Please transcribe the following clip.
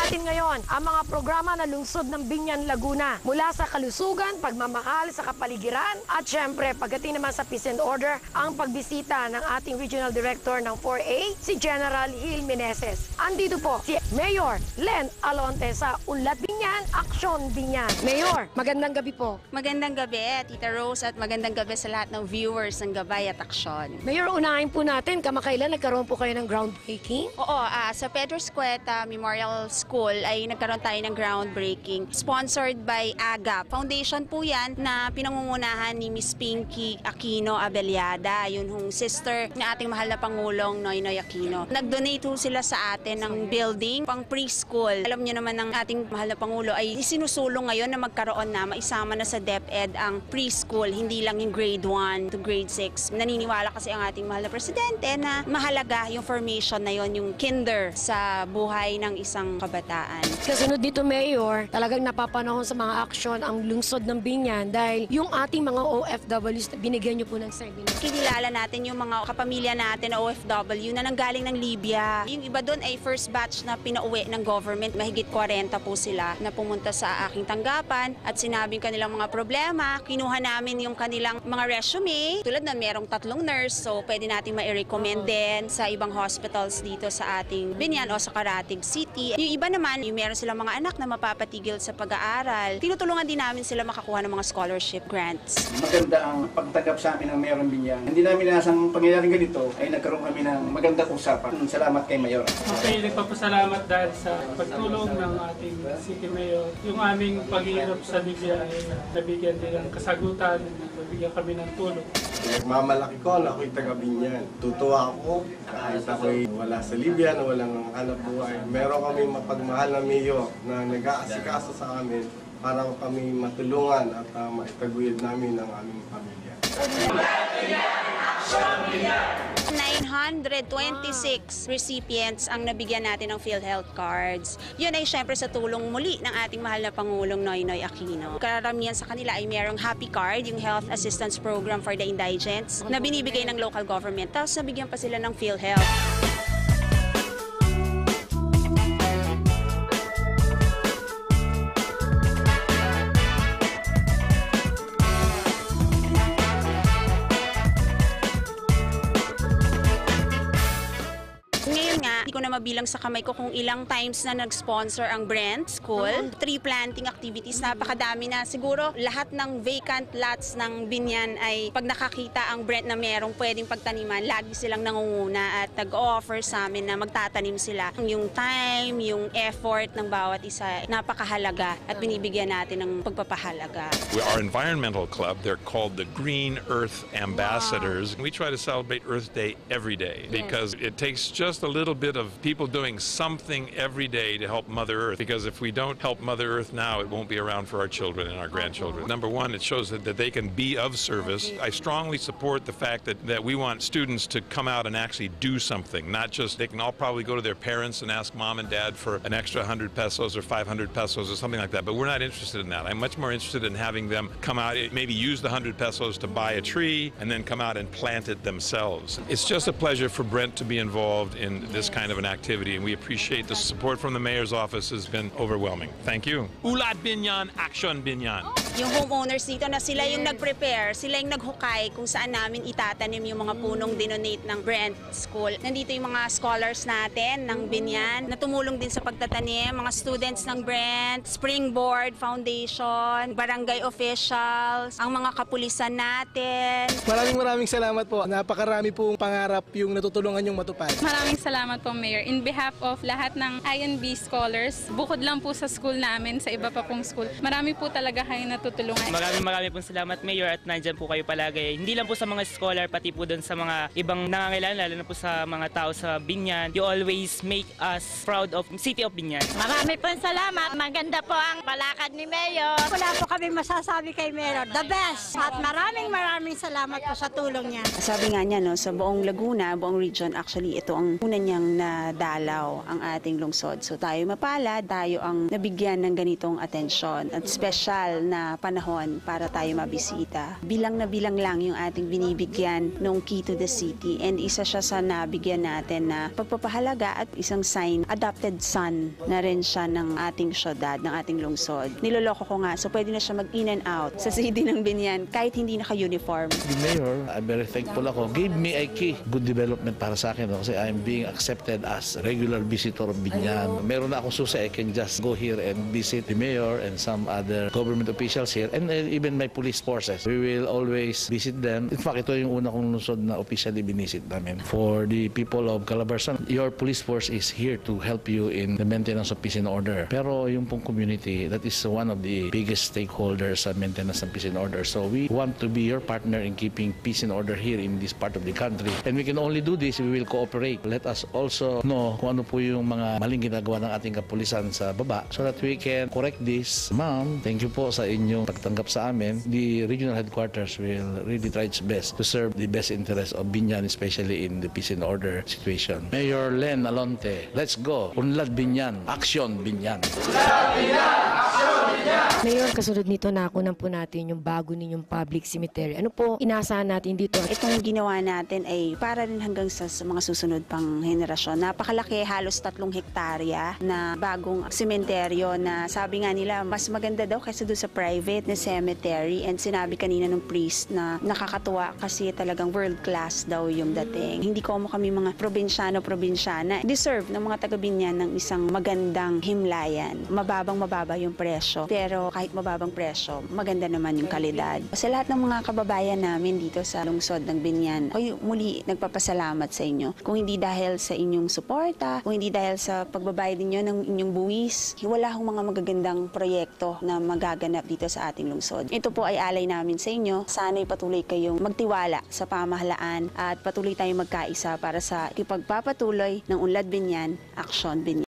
natin ngayon ang mga programa na lungsod ng Biñan, Laguna. Mula sa kalusugan, pagmamahal sa kapaligiran, at syempre, pagdating naman sa peace and order, ang pagbisita ng ating Regional Director ng 4A, si General Gil Meneses. Andito po si Mayor Len Alonte sa Unlad Biñan, Aksyon Biñan. Mayor, magandang gabi po. Magandang gabi, Tita Rose, at magandang gabi sa lahat ng viewers ng Gabay at Aksyon. Mayor, unahin po natin, kamakailan nagkaroon po kayo ng groundbreaking? Oo, sa Pedro Escueta Memorial School ay nagkaroon tayo ng groundbreaking. Sponsored by AGAP. Foundation po yan na pinangungunahan ni Miss Pinky Aquino Abeliada, yun hong sister ng ating mahal na Pangulong Noynoy Aquino. Nag-donate po sila sa atin ng building pang preschool. Alam niyo naman ng ating mahal na Pangulo ay sinusulong ngayon na magkaroon na, maisama na sa DepEd ang preschool, hindi lang yung grade 1 to grade 6. Naniniwala kasi ang ating mahal na Presidente na mahalaga yung formation na yon, yung kinder sa buhay ng isang kabataan. Kasunod dito, Mayor, talagang napapanahon sa mga aksyon ang lungsod ng Biñan dahil yung ating mga OFWs na binigyan niyo po ng seminar. Kinilala natin yung mga kapamilya natin na OFW na nanggaling ng Libya. Yung iba doon ay first batch na pinauwi ng government. Mahigit 40 po sila na pumunta sa aking tanggapan at sinabing kanilang mga problema. Kinuha namin yung kanilang mga resume. Tulad na merong 3 nurse, so pwede natin ma-recommend din sa ibang hospitals dito sa ating Biñan o sa Karatig City. Yung iba naman, yung meron silang mga anak na mapapatigil sa pag-aaral. Tinutulungan din namin sila makakuha ng mga scholarship grants. Maganda ang pagtanggap sa amin ng Mayor ng Biñan. Hindi namin inasang pangyayaring ganito ay nagkaroon kami ng magandang usapan. Salamat kay Mayor. Okay, nagpapasalamat dahil sa pagtulong ng ating City Mayor. Yung aming paghihirap sa Libya ay nabigyan din ng kasagutan, nabigyan kami ng tulong. Nagmamalaki ko na ako'y taga Biñan. Tutuwa ako kahit ako'y wala sa Libya na walang hanap buhay. Meron kami mapagmahal na mayor na nag-aasikaso sa amin para kami matulungan at maitaguyod namin ang aming pamilya. 926 recipients ang nabigyan natin ng PhilHealth cards. Yun ay syempre sa tulong muli ng ating mahal na Pangulong Noynoy Aquino. Karamihan sa kanila ay merong Happy Card, yung Health Assistance Program for the Indigents, na binibigay ng local government. Tapos nabigyan pa sila ng PhilHealth. Hindi ko na mabilang sa kamay ko kung ilang times na nag-sponsor ang Brent School. Tree planting activities, napakadami na. Siguro lahat ng vacant lots ng Biñan ay pag nakakita ang Brent na merong pwedeng pagtaniman, lagi silang nangunguna at nag-offer sa amin na magtatanim sila. Yung time, yung effort ng bawat isa, napakahalaga at binibigyan natin ng pagpapahalaga. Our environmental club, they're called the Green Earth Ambassadors. We try to celebrate Earth Day every day because it takes just a little bit of people doing something every day to help Mother Earth, because if we don't help Mother Earth now, it won't be around for our children and our grandchildren. Number one, it shows that they can be of service. I strongly support the fact that we want students to come out and actually do something, not just, they can all probably go to their parents and ask mom and dad for an extra 100 pesos or 500 pesos or something like that, but we're not interested in that. I'm much more interested in having them come out, maybe use the 100 pesos to buy a tree and then come out and plant it themselves. It's just a pleasure for Brent to be involved in this kind of an activity, and we appreciate the support from the Mayor's office has been overwhelming. Thank you. Ulad Biñan, Aksyon Biñan. Yung homeowners dito na sila yung nag-prepare, sila yung naghukay kung saan namin itatanim yung mga punong dinonate ng Brent School. Nandito yung mga scholars natin ng Biñan na tumulong din sa pagtatanim, mga students ng Brent, Springboard Foundation, barangay officials, ang mga kapulisan natin. Maraming salamat po. Napakarami pong pangarap yung natutulungan yung matupad. Maraming salamat po, Mayor. In behalf of lahat ng INB scholars, bukod lang po sa school namin, sa iba pa pong school, marami po talaga kayo natutulungan. Maraming pong salamat, Mayor, at nandyan po kayo palagi. Hindi lang po sa mga scholar, pati po doon sa mga ibang nangangailangan, lalo na po sa mga tao sa Biñan. You always make us proud of City of Biñan. Marami pong salamat. Maganda po ang palakad ni Mayor. Wala po kami masasabi kay Mayor. The best. At maraming salamat po sa tulong niya. Sabi nga niya, no, sa buong Laguna, buong region, actually, ito ang una niyang nadalaw ang ating lungsod. So tayo mapalad, tayo ang nabigyan ng ganitong atensyon at special na panahon para tayo mabisita. Bilang na bilang lang yung ating binibigyan nung Key to the City, and isa siya sa nabigyan natin na pagpapahalaga at isang sign, adopted son na rin siya ng ating syudad, ng ating lungsod. Niloloko ko nga, so pwede na siya mag-in and out sa city ng Binyan kahit hindi naka-uniform. The mayor, I'm very thankful ako, gave me a key. Good development para sa akin kasi I'm being accepted as regular visitor of Binyan. Meron na akong susi, I can just go here and visit the mayor and some other government officials here and even my police forces. We will always visit them. In fact, ito yung una kong lungsod na officially binisit namin. For the people of Calabarzon, your police force is here to help you in the maintenance of peace and order. Pero yung pong community, that is one of the biggest stakeholders sa maintenance of peace and order. So we want to be your partner in keeping peace and order here in this part of the country. And we can only do this if we will cooperate. Let us also know kung ano po yung mga maling ginagawa ng ating kapulisan sa baba so that we can correct this. Ma'am, thank you po sa inyong pagtanggap sa amin. The regional headquarters will really try its best to serve the best interest of Binyan, especially in the peace and order situation. Mayor Len Alonte, let's go. Unlad Binyan, action Binyan. Unlad Binyan, action Binyan. Mayor, kasunod nito nakunan po natin yung bago ninyong public cemetery. Ano po inaasahan natin dito? Itong ginawa natin ay para rin hanggang sa mga susunod pang henerasyon. Napakalaki, halos 3 hektarya na bagong sementeryo na sabi nga nila mas maganda daw kaysa doon sa private na cemetery. And sinabi kanina ng priest na nakakatuwa kasi talagang world class daw yung dating. Hindi ko kami mga probinsyano-probinsyana. Deserve ng mga taga-Binyan ng isang magandang himlayan. Mababa yung presyo. Pero kahit mababang presyo, maganda naman yung kalidad. Sa lahat ng mga kababayan namin dito sa lungsod ng Binyan, ako muli nagpapasalamat sa inyo. Kung hindi dahil sa inyong suporta, kung hindi dahil sa pagbabayad ninyo ng inyong buwis, wala akong mga magagandang proyekto na magaganap dito sa ating lungsod. Ito po ay alay namin sa inyo. Sana'y patuloy kayong magtiwala sa pamahalaan at patuloy tayong magkaisa para sa ipagpapatuloy ng Unlad Binyan, Aksyon Binyan.